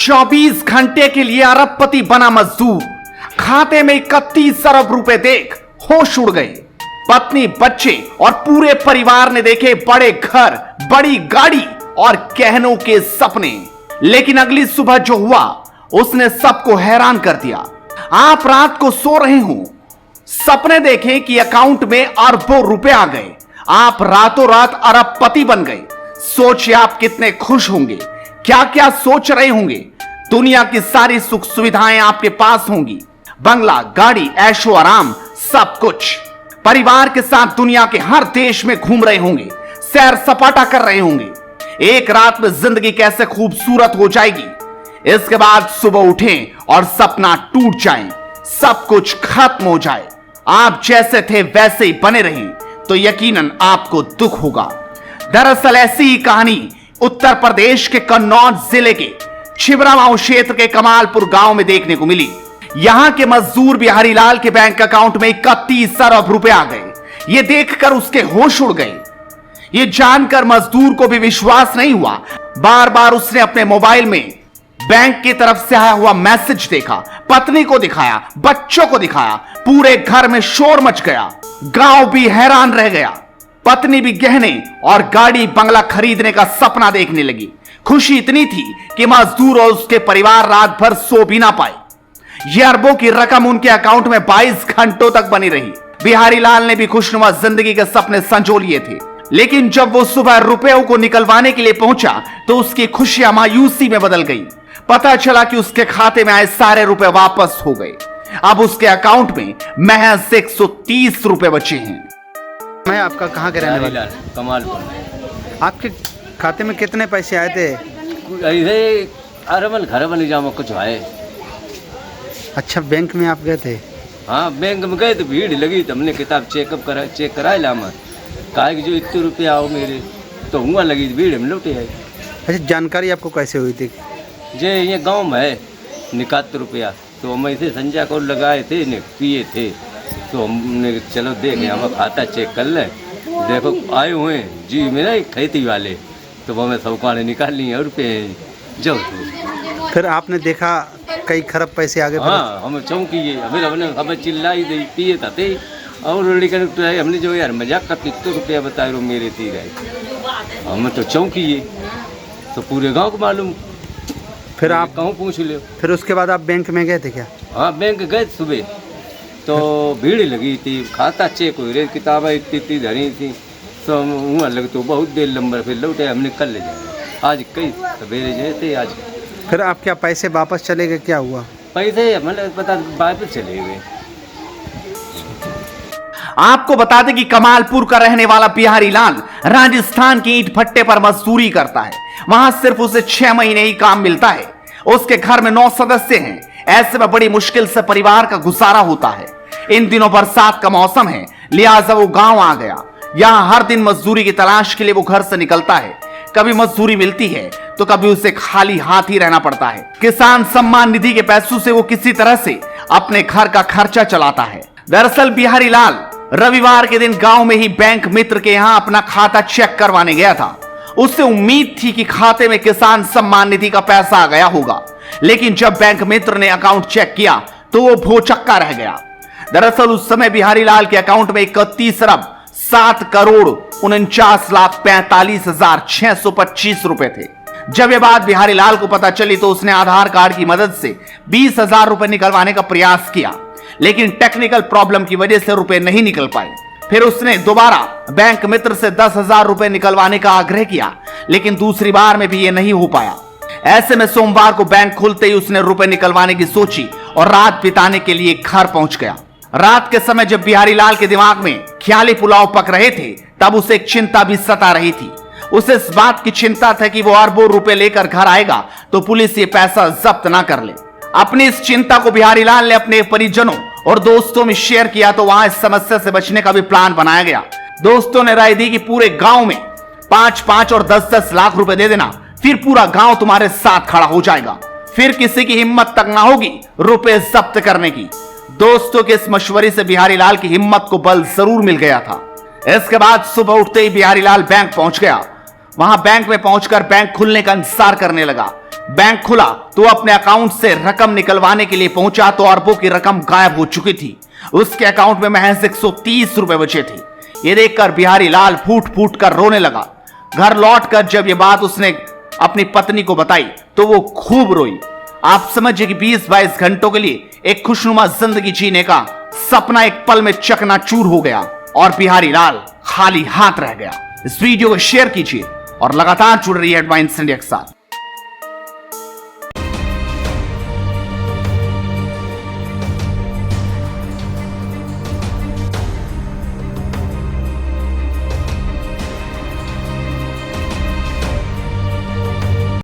24 घंटे के लिए अरबपति बना मजदूर, खाते में 31 अरब रुपए देख होश उड़ गए। पत्नी, बच्चे और पूरे परिवार ने देखे बड़े घर, बड़ी गाड़ी और गहनों के सपने। लेकिन अगली सुबह जो हुआ उसने सबको हैरान कर दिया। आप रात को सो रहे हो, सपने देखें कि अकाउंट में अरबों रुपए आ गए, आप रातों रात अरबपति बन गए। सोचिए आप कितने खुश होंगे, क्या क्या सोच रहे होंगे। दुनिया की सारी सुख सुविधाएं आपके पास होंगी, बंगला, गाड़ी, ऐशो आराम, सब कुछ। परिवार के साथ दुनिया के हर देश में घूम रहे होंगे, सैर सपाटा कर रहे होंगे। एक रात में जिंदगी कैसे खूबसूरत हो जाएगी। इसके बाद सुबह उठें और सपना टूट जाए, सब कुछ खत्म हो जाए, आप जैसे थे वैसे ही बने रहें तो यकीनन आपको दुख होगा। दरअसल ऐसी ही कहानी उत्तर प्रदेश के कन्नौज जिले के छिबरामऊ क्षेत्र के कमालपुर गांव में देखने को मिली। यहां के मजदूर बिहारी लाल के बैंक अकाउंट में 31 अरब रुपए आ गए। ये देखकर उसके होश उड़ गए। ये जानकर मजदूर को भी विश्वास नहीं हुआ। बार बार उसने अपने मोबाइल में बैंक की तरफ से आया हुआ मैसेज देखा, पत्नी को दिखाया, बच्चों को दिखाया, पूरे घर में शोर मच गया। गांव भी हैरान रह गया। पत्नी भी गहने और गाड़ी बंगला खरीदने का सपना देखने लगी। खुशी इतनी थी कि मजदूर और उसके परिवार रात भर सो भी ना पाए। यह अरबों की रकम उनके अकाउंट में 22 घंटों तक बनी रही। बिहारी लाल ने भी खुशनुमा जिंदगी के सपने संजो लिए थे। लेकिन जब वो सुबह रुपयों को निकलवाने के लिए पहुंचा तो उसकी खुशियां मायूसी में बदल गई। पता चला कि उसके खाते में आए सारे रुपए वापस हो गए। अब उसके अकाउंट में महज 130 रुपए बचे हैं। मैं आपका कहाँ के रहने वाला? कमालपुर। आपके खाते में कितने पैसे आए थे? ऐसे अरबन घर बन जामा कुछ आए। अच्छा, बैंक में आप गए थे? हाँ, बैंक में गए तो भीड़ लगी तो हमने किताब चेक कराए लामा, कहा कि जो इतने रुपये आओ मेरे, तो हुआ लगी भीड़ हम लौटे आए। अच्छा, जानकारी आपको कैसे हुई थी? जे ये गांव में है 71 रुपया, तो हम ऐसे संजय को लगाए थे ने पिए थे, तो हमने चलो देखें हमारा खाता चेक कर ले। देखो आए हुए जी मेरा खेती वाले, तो हमें सौकाने निकाल लिए और रुपये जो तो। फिर आपने देखा कई खरब पैसे आगे? हाँ, हमें चौंकी हमने हमें चिल्लाई दी पिए थे और हमने जो यार मजाक का 100 रुपया बताए रो मेरे थी गए, हमें तो चौंकी तो पूरे गांव को मालूम। फिर आप कहूँ पूछ लो। फिर उसके बाद आप बैंक में गए थे क्या? हाँ, बैंक गए सुबह तो भीड़ लगी थी, खाता चेक हुई रही, किताबें इतनी धरी थी, तो वहाँ लगे तो बहुत देर लंबर फिर लौटे हमने कल ले जाए। आज कई सवेरे गए थे आज। फिर आप क्या पैसे वापस चले गए? क्या हुआ? पैसे मतलब पता वापस चले गए। आपको बता दें कि कमालपुर का रहने वाला बिहारी लाल राजस्थान के ईंट भट्टे पर मजदूरी करता है। वहां सिर्फ उसे 6 महीने ही काम मिलता है। उसके घर में 9 सदस्य हैं। ऐसे में बड़ी मुश्किल से परिवार का गुजारा होता है। इन दिनों बरसात का मौसम है, लिहाजा वो गांव आ गया। यहां हर दिन मजदूरी की तलाश के लिए वो घर से निकलता है। कभी मजदूरी मिलती है तो कभी उसे खाली हाथ ही रहना पड़ता है। किसान सम्मान निधि के पैसों से वो किसी तरह से अपने घर का खर्चा चलाता है। दरअसल बिहारी लाल रविवार के दिन गांव में ही बैंक मित्र के यहां अपना खाता चेक करवाने गया था। उससे उम्मीद थी कि खाते में किसान सम्मान निधि का पैसा आ गया होगा, लेकिन जब बैंक मित्र ने अकाउंट चेक किया तो वो भौचक्का रह गया। दरअसल उस समय बिहारी लाल के अकाउंट में 31 अरब 7 करोड़ 49,45,625 रुपए थे। जब यह बात बिहारी लाल को पता चली तो उसने आधार कार्ड की मदद से 20,000 रुपए निकलवाने का प्रयास किया, लेकिन टेक्निकल प्रॉब्लम की वजह से रुपए नहीं निकल पाए। फिर उसने दोबारा बैंक मित्र से 10,000 रुपए निकलवाने का आग्रह किया, लेकिन दूसरी बार में भी यह नहीं हो पाया। ऐसे में सोमवार को बैंक खुलते ही उसने रुपए निकलवाने की सोची और रात बिताने के लिए घर पहुंच गया। रात के समय जब बिहारी लाल के दिमाग में ख्याली पुलाव पक रहे थे तब उसे एक चिंता भी सता रही थी। उसे इस बात की चिंता था कि वो अरबों रुपए लेकर घर आएगा तो पुलिस ये पैसा जब्त ना कर ले। अपनी इस चिंता को बिहारी लाल ने अपने परिजनों और दोस्तों में शेयर किया तो वहां इस समस्या से बचने का भी प्लान बनाया गया। दोस्तों ने राय दी कि पूरे गांव में 5-5 और 10-10 लाख रुपए दे देना, फिर पूरा गांव तुम्हारे साथ खड़ा हो जाएगा। फिर किसी की हिम्मत तक ना होगी रुपए जब्त करने की। दोस्तों के इस मशवरे से बिहारी लाल की हिम्मत को बल जरूर मिल गया था। इसके बाद सुबह उठते ही बिहारी लाल बैंक पहुंच गया। वहां बैंक में पहुंचकर बैंक खुलने का इंतजार करने लगा। बैंक खुला तो अपने अकाउंट से रकम निकलवाने के लिए पहुंचा तो अरबों की रकम गायब हो चुकी थी। उसके अकाउंट में महज 130 रुपए बचे थे। ये देखकर बिहारी लाल फूट फूट कर रोने लगा। घर लौटकर जब ये बात उसने अपनी पत्नी को बताई तो वो खूब रोई। आप समझिए कि 20-22 घंटों के लिए एक खुशनुमा जिंदगी जीने का सपना एक पल में चकनाचूर हो गया और बिहारी लाल खाली हाथ रह गया। इस वीडियो को शेयर कीजिए और लगातार जुड़ रही है हेडलाइंस इंडिया के साथ।